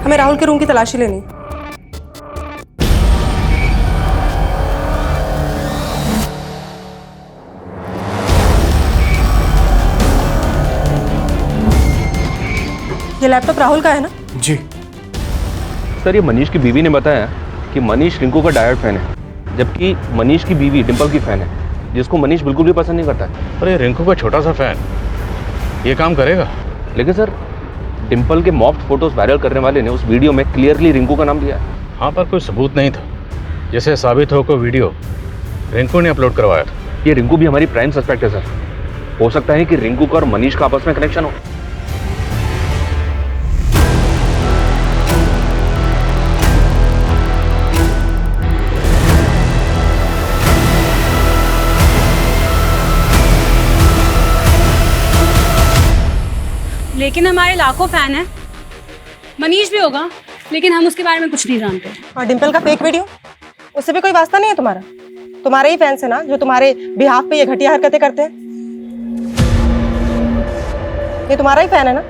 हमें राहुल के रूम की तलाशी लेनी। ये लैपटॉप राहुल का है ना? जी सर, ये मनीष की बीवी ने बताया कि मनीष रिंकू का डायरेक्ट फैन है, जबकि मनीष की बीवी डिम्पल की फैन है, जिसको मनीष बिल्कुल भी पसंद नहीं करता है। अरे रिंकू का छोटा सा फैन ये काम करेगा? लेकिन सर डिम्पल के मॉफ्ड फोटोज वायरल करने वाले ने उस वीडियो में क्लियरली रिंकू का नाम लिया है। हाँ, पर कोई सबूत नहीं था जिसे साबित हो को वीडियो रिंकू ने अपलोड करवाया था। ये रिंकू भी हमारी प्राइम सस्पेक्ट है सर। हो सकता है कि रिंकू का और मनीष का आपस में कनेक्शन हो। लेकिन हमारे लाखों फैन हैं। मनीष भी होगा, लेकिन हम उसके बारे में कुछ नहीं जानते। और डिम्पल का फेक वीडियो, उससे भी कोई वास्ता नहीं है तुम्हारा? तुम्हारे ही फैंस है ना जो तुम्हारे बिहाफ पे ये घटिया हरकतें करते हैं? ये तुम्हारा ही फैन है ना?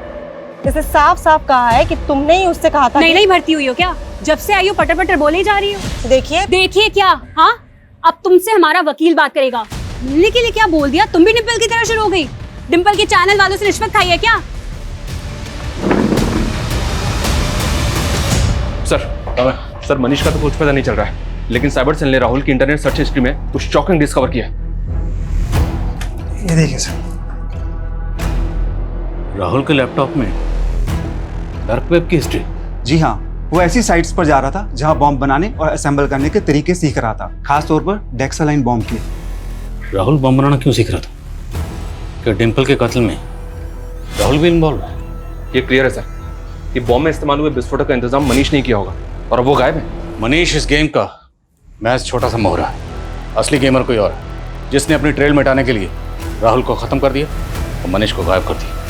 इसने साफ साफ कहा है कि तुमने ही उससे कहा था। नहीं भर्ती हुई हो क्या? जब से आई हो पटर पटर बोले ही जा रही हो। देखिए क्या? हाँ, अब तुमसे हमारा वकील बात करेगा। मिलने के लिए क्या बोल दिया? तुम भी डिम्पल की तरह शुरू हो गई। डिम्पल के चैनल वालों से रिश्वत खाई है क्या? सर मनीष का तो कुछ पता नहीं चल रहा है, लेकिन साइबर सेल ने राहुल की इंटरनेट सर्च हिस्ट्री में कुछ शॉकिंग डिस्कवर किया। ये देखिए सर, राहुल के लैपटॉप में डार्क वेब की हिस्ट्री। जी हाँ, वो ऐसी साइट्स पर जा रहा था जहां बॉम्ब बनाने और असेंबल करने के तरीके सीख रहा था, खास तौर पर डेक्सालाइन बॉम्ब की। राहुल बॉम्ब बनाना क्यों सीख रहा था? कि डिम्पल के कत्ल में राहुल भी इन्वॉल्व है? ये क्लियर है सर, ये बॉम्ब में इस्तेमाल हुए विस्फोटक का इंतजाम मनीष ने किया होगा और अब वो गायब है। मनीष इस गेम का मैच छोटा सा मोहरा है। असली गेमर कोई और, जिसने अपनी ट्रेल मिटाने के लिए राहुल को खत्म कर दिया और मनीष को गायब कर दिया।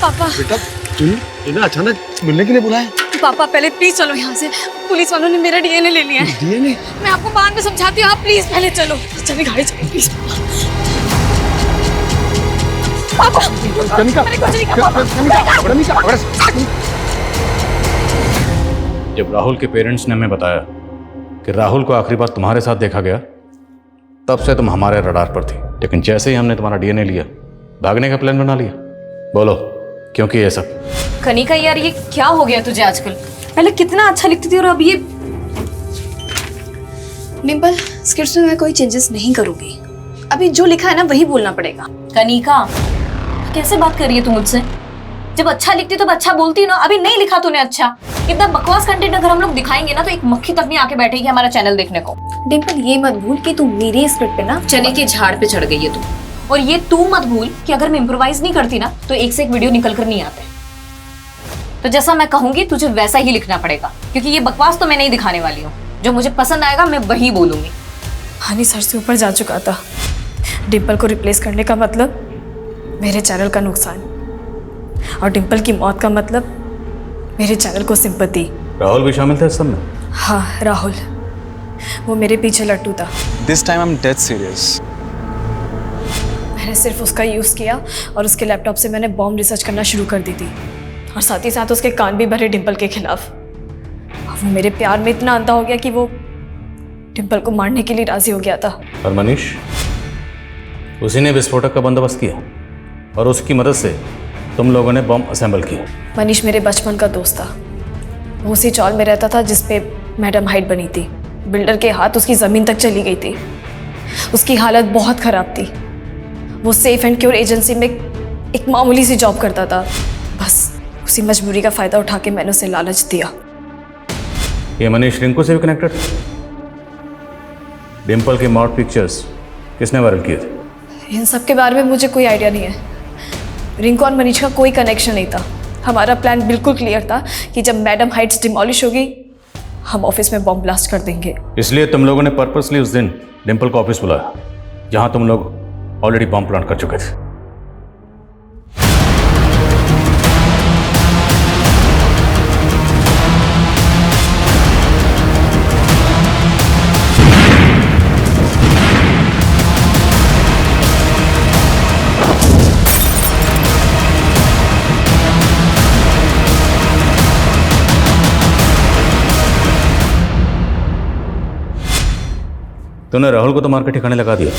पापा बेटा तूने अचानक मिलने के लिए बुलाया? पापा पहले प्लीज चलो यहाँ से। पुलिस वालों ने मेरा डीएनए ले लिया है। डीएनए? मैं आपको बाद में समझाती हूँ, आप प्लीज पहले चलो। चलिए गाड़ी चलो प्लीज। पापा कनिका, मैंने कुछ नहीं कहा पापा। जब राहुल के पेरेंट्स ने हमें बताया कि राहुल को आखिरी बार तुम्हारे साथ देखा गया, तब से तुम हमारे रडार पर थी। लेकिन जैसे ही हमने तुम्हारा डीएनए लिया, भागने का प्लान बना लिया। बोलो क्यों किया ये सब? कनिका यार, ये क्या हो गया तुझे आजकल? पहले कितना अच्छा लिखती थी और अब ये। डिम्पल, स्क्रिप्ट में मैं कोई चेंजेस नहीं करूंगी। अभी जो लिखा है ना वही बोलना पड़ेगा। कनिका, कैसे बात कर रही है तू मुझसे? जब अच्छा लिखती तो अच्छा बोलती ना। अभी नहीं लिखा तूने अच्छा। इतना बकवास कंटेंट अगर हम लोग दिखाएंगे ना तो एक मक्खी तक नहीं आके बैठेगी हमारा चैनल देखने को। डिम्पल, ये मत भूल कि तू मेरे स्क्रिप्ट पे ना चने के झाड़ पे चढ़ गई है तू। और ये तू मत भूल कि अगर मैं इम्प्रोवाइज नहीं करती ना तो एक से एक वीडियो निकल कर नहीं आते। तो जैसा मैं कहूंगी तुझे वैसा ही लिखना पड़ेगा, क्योंकि ये बकवास तो मैं नहीं दिखाने वाली हूँ। जो मुझे पसंद आएगा मैं वही बोलूंगी। हनी सर से ऊपर जा चुका था। डिम्पल को रिप्लेस करने का मतलब मेरे चैनल का नुकसान, और डिम्पल की मौत का मतलब मेरे चैनल को सिंपैथी। राहुल भी शामिल था इस सब में? हाँ, राहुल। वो मेरे पीछे लट्टू था। This time I am dead serious. मैंने सिर्फ उसका यूज़ किया और उसके लैपटॉप से मैंने बॉम्ब रिसर्च करना शुरू कर दी थी, और साथ ही साथ उसके कान भी भरे डिम्पल के खिलाफ। और वो मेरे प्यार में इतना अंधा हो गया कि वो डिम्पल को मारने के लिए राजी हो गया था। और मनीष, उसी ने विस्फोटक का बंदोबस्त किया और उसकी मदद से तुम लोगों ने बम असेंबल किया। मनीष मेरे बचपन का दोस्त था। वो उसी चौल में रहता था जिस पे मैडम हाइट बनी थी। बिल्डर के हाथ उसकी ज़मीन तक चली गई थी। उसकी हालत बहुत ख़राब थी। वो सेफ एंड क्योर एजेंसी में एक मामूली सी जॉब करता था। बस उसी मजबूरी का फ़ायदा उठा के मैंने उसे लालच दिया। ये मनीष रिंकू से भी कनेक्टेड था? डिम्पल के मॉड पिक्चर्स किसने वायरल किए थे? इन सब के बारे में मुझे कोई आइडिया नहीं है। रिंकू और मनीष का कोई कनेक्शन नहीं था। हमारा प्लान बिल्कुल क्लियर था कि जब मैडम हाइट्स डिमोलिश होगी हम ऑफिस में बॉम्ब ब्लास्ट कर देंगे। इसलिए तुम लोगों ने पर्पसली उस दिन डिम्पल को ऑफिस बुलाया, जहां तुम लोग ऑलरेडी बॉम्ब प्लांट कर चुके थे। तूने राहुल को तो मार के ठिकाने लगा दिया।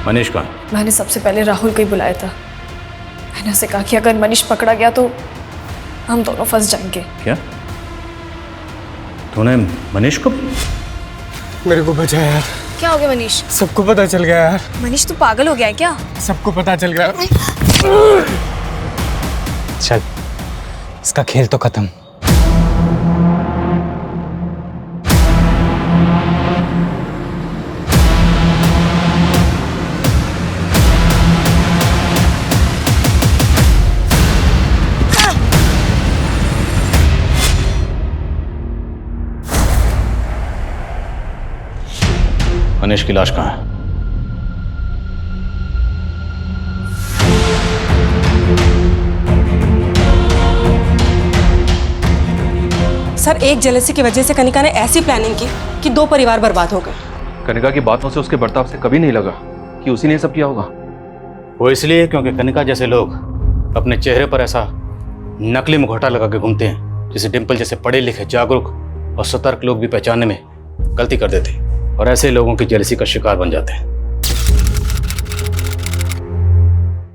मनीष कहाँ? मैंने सबसे पहले राहुल को ही बुलाया था। मैंने उसे कहा कि अगर मनीष पकड़ा गया तो हम दोनों फंस जाएंगे। क्या तूने मनीष को? मेरे को बचा यार। क्या हो गया मनीष? सबको पता चल गया यार। मनीष तू पागल हो गया है क्या? सबको पता चल गया। चल, इसका खेल तो खत्म। मनीष की लाश कहाँ है? सर, एक जेलसी की वजह से कनिका ने ऐसी प्लानिंग की कि 2 परिवार बर्बाद हो गए। कनिका की बातों से, उसके बर्ताव से कभी नहीं लगा कि उसी ने सब किया होगा। वो इसलिए क्योंकि कनिका जैसे लोग अपने चेहरे पर ऐसा नकली मुखौटा लगा के घूमते हैं, जिसे डिम्पल जैसे पढ़े लिखे, जागरूक और सतर्क लोग भी पहचानने में गलती कर देते हैं और ऐसे लोगों की जेलसी का शिकार बन जाते हैं।